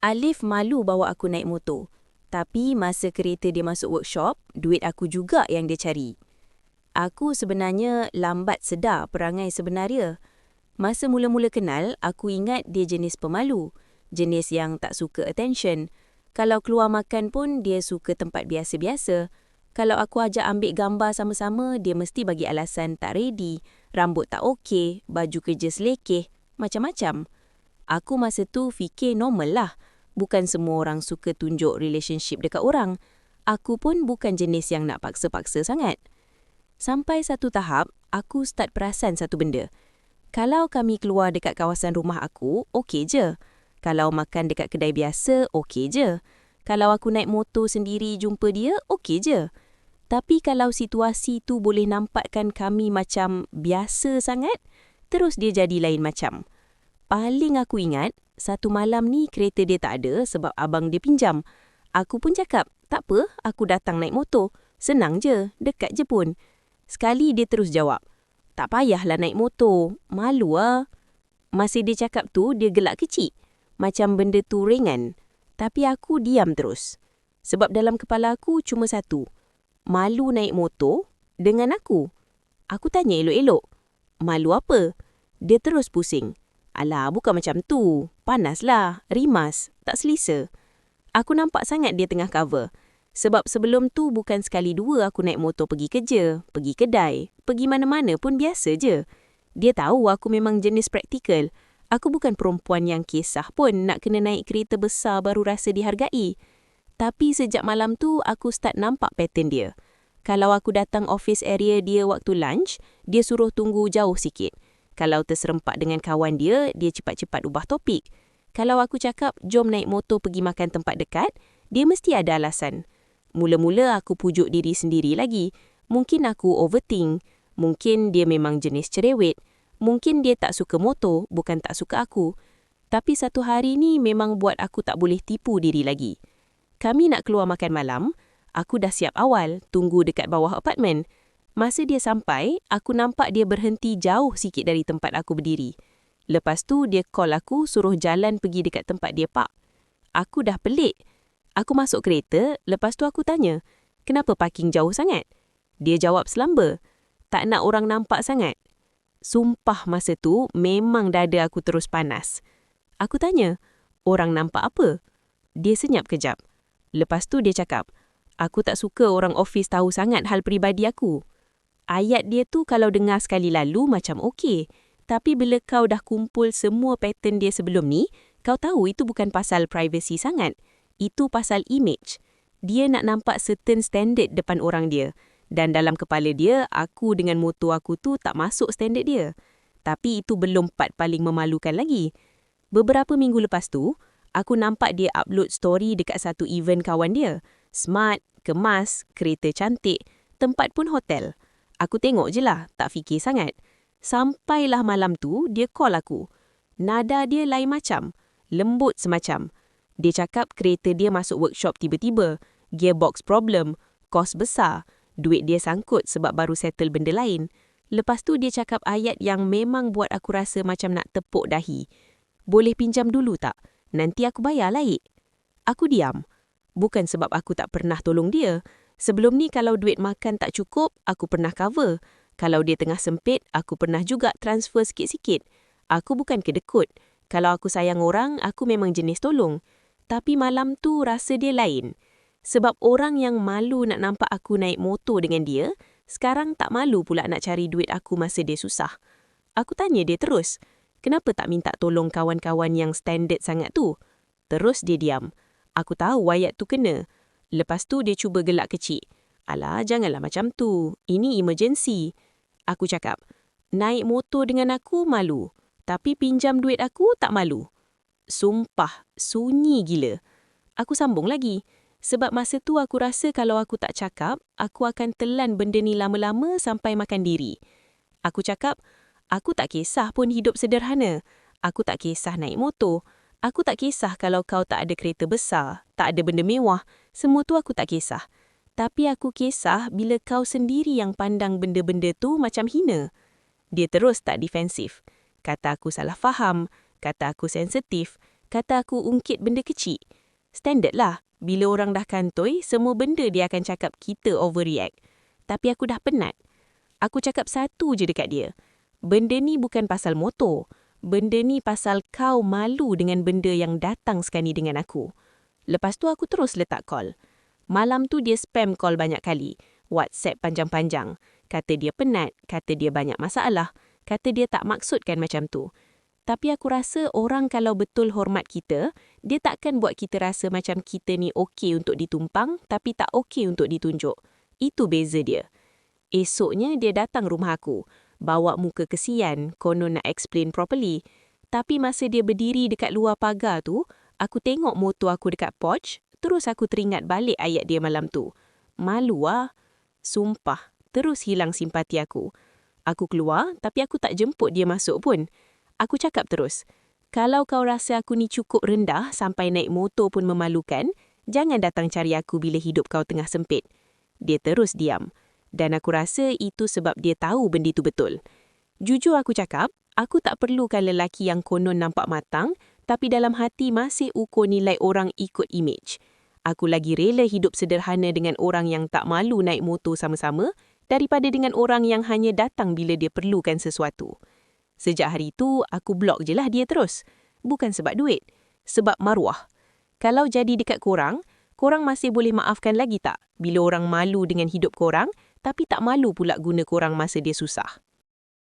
Alif malu bawa aku naik motor. Tapi masa kereta dia masuk workshop, duit aku juga yang dia cari. Aku sebenarnya lambat sedar perangai sebenarnya. Masa mula-mula kenal, aku ingat dia jenis pemalu. Jenis yang tak suka attention. Kalau keluar makan pun, dia suka tempat biasa-biasa. Kalau aku ajak ambil gambar sama-sama, dia mesti bagi alasan tak ready, rambut tak okey, baju kerja selekeh, macam-macam. Aku masa tu fikir normal lah. Bukan semua orang suka tunjuk relationship dekat orang. Aku pun bukan jenis yang nak paksa-paksa sangat. Sampai satu tahap, aku start perasan satu benda. Kalau kami keluar dekat kawasan rumah aku, okey je. Kalau makan dekat kedai biasa, okey je. Kalau aku naik motor sendiri jumpa dia, okey je. Tapi kalau situasi tu boleh nampakkan kami macam biasa sangat, terus dia jadi lain macam. Paling aku ingat, satu malam ni kereta dia tak ada sebab abang dia pinjam. Aku pun cakap, tak apa, aku datang naik motor. Senang je, dekat je pun. Sekali dia terus jawab, tak payahlah naik motor, malu lah. Masa dia cakap tu, dia gelak kecil. Macam benda tu ringan. Tapi aku diam terus. Sebab dalam kepala aku cuma satu. Malu naik motor dengan aku. Aku tanya elok-elok, malu apa? Dia terus pusing. Alah, bukan macam tu. Panaslah, rimas, tak selesa. Aku nampak sangat dia tengah cover. Sebab sebelum tu bukan sekali dua aku naik motor pergi kerja, pergi kedai, pergi mana-mana pun biasa je. Dia tahu aku memang jenis praktikal. Aku bukan perempuan yang kisah pun nak kena naik kereta besar baru rasa dihargai. Tapi sejak malam tu aku start nampak pattern dia. Kalau aku datang office area dia waktu lunch, dia suruh tunggu jauh sikit. Kalau terserempak dengan kawan dia, dia cepat-cepat ubah topik. Kalau aku cakap, jom naik motor pergi makan tempat dekat, dia mesti ada alasan. Mula-mula aku pujuk diri sendiri lagi. Mungkin aku overthink. Mungkin dia memang jenis cerewet. Mungkin dia tak suka motor, bukan tak suka aku. Tapi satu hari ni memang buat aku tak boleh tipu diri lagi. Kami nak keluar makan malam, aku dah siap awal, tunggu dekat bawah apartmen. Masa dia sampai, aku nampak dia berhenti jauh sikit dari tempat aku berdiri. Lepas tu, dia call aku suruh jalan pergi dekat tempat dia park. Aku dah pelik. Aku masuk kereta, lepas tu aku tanya, kenapa parking jauh sangat? Dia jawab selamba, tak nak orang nampak sangat. Sumpah masa tu, memang dada aku terus panas. Aku tanya, orang nampak apa? Dia senyap kejap. Lepas tu dia cakap, aku tak suka orang office tahu sangat hal peribadi aku. Ayat dia tu kalau dengar sekali lalu macam okey. Tapi bila kau dah kumpul semua pattern dia sebelum ni, kau tahu itu bukan pasal privacy sangat. Itu pasal image. Dia nak nampak certain standard depan orang dia. Dan dalam kepala dia, aku dengan motor aku tu tak masuk standard dia. Tapi itu belum part paling memalukan lagi. Beberapa minggu lepas tu, aku nampak dia upload story dekat satu event kawan dia. Smart, kemas, kereta cantik, tempat pun hotel. Aku tengok je lah, tak fikir sangat. Sampailah malam tu, dia call aku. Nada dia lain macam, lembut semacam. Dia cakap kereta dia masuk workshop tiba-tiba, gearbox problem, kos besar, duit dia sangkut sebab baru settle benda lain. Lepas tu dia cakap ayat yang memang buat aku rasa macam nak tepuk dahi. Boleh pinjam dulu tak? Nanti aku bayar laik. Aku diam. Bukan sebab aku tak pernah tolong dia. Sebelum ni kalau duit makan tak cukup, aku pernah cover. Kalau dia tengah sempit, aku pernah juga transfer sikit-sikit. Aku bukan kedekut. Kalau aku sayang orang, aku memang jenis tolong. Tapi malam tu rasa dia lain. Sebab orang yang malu nak nampak aku naik motor dengan dia, sekarang tak malu pula nak cari duit aku masa dia susah. Aku tanya dia terus, kenapa tak minta tolong kawan-kawan yang standard sangat tu? Terus dia diam. Aku tahu ayat tu kena. Lepas tu dia cuba gelak kecil. Alah, janganlah macam tu. Ini emergency. Aku cakap, naik motor dengan aku malu. Tapi pinjam duit aku tak malu. Sumpah, sunyi gila. Aku sambung lagi. Sebab masa tu aku rasa kalau aku tak cakap, aku akan telan benda ni lama-lama sampai makan diri. Aku cakap, aku tak kisah pun hidup sederhana. Aku tak kisah naik motor. Aku tak kisah kalau kau tak ada kereta besar, tak ada benda mewah. Semua tu aku tak kisah. Tapi aku kisah bila kau sendiri yang pandang benda-benda tu macam hina. Dia terus tak defensif. Kata aku salah faham, kata aku sensitif, kata aku ungkit benda kecil. Standard lah. Bila orang dah kantoi, semua benda dia akan cakap kita overreact. Tapi aku dah penat. Aku cakap satu je dekat dia. Benda ni bukan pasal motor. Benda ni pasal kau malu dengan benda yang datang sekali dengan aku. Lepas tu aku terus letak call. Malam tu dia spam call banyak kali. WhatsApp panjang-panjang. Kata dia penat, kata dia banyak masalah, kata dia tak maksudkan macam tu. Tapi aku rasa orang kalau betul hormat kita, dia takkan buat kita rasa macam kita ni okey untuk ditumpang tapi tak okey untuk ditunjuk. Itu beza dia. Esoknya dia datang rumah aku. Bawa muka kesian, konon nak explain properly. Tapi masa dia berdiri dekat luar pagar tu, aku tengok motor aku dekat porch, terus aku teringat balik ayat dia malam tu. Malu lah. Sumpah, terus hilang simpati aku. Aku keluar, tapi aku tak jemput dia masuk pun. Aku cakap terus, kalau kau rasa aku ni cukup rendah sampai naik motor pun memalukan, jangan datang cari aku bila hidup kau tengah sempit. Dia terus diam. Dan aku rasa itu sebab dia tahu benda itu betul. Jujur aku cakap, aku tak perlukan lelaki yang konon nampak matang, tapi dalam hati masih ukur nilai orang ikut imej. Aku lagi rela hidup sederhana dengan orang yang tak malu naik motor sama-sama, daripada dengan orang yang hanya datang bila dia perlukan sesuatu. Sejak hari itu, aku blok je lah dia terus. Bukan sebab duit, sebab maruah. Kalau jadi dekat korang masih boleh maafkan lagi tak bila orang malu dengan hidup korang, tapi tak malu pula guna korang masa dia susah?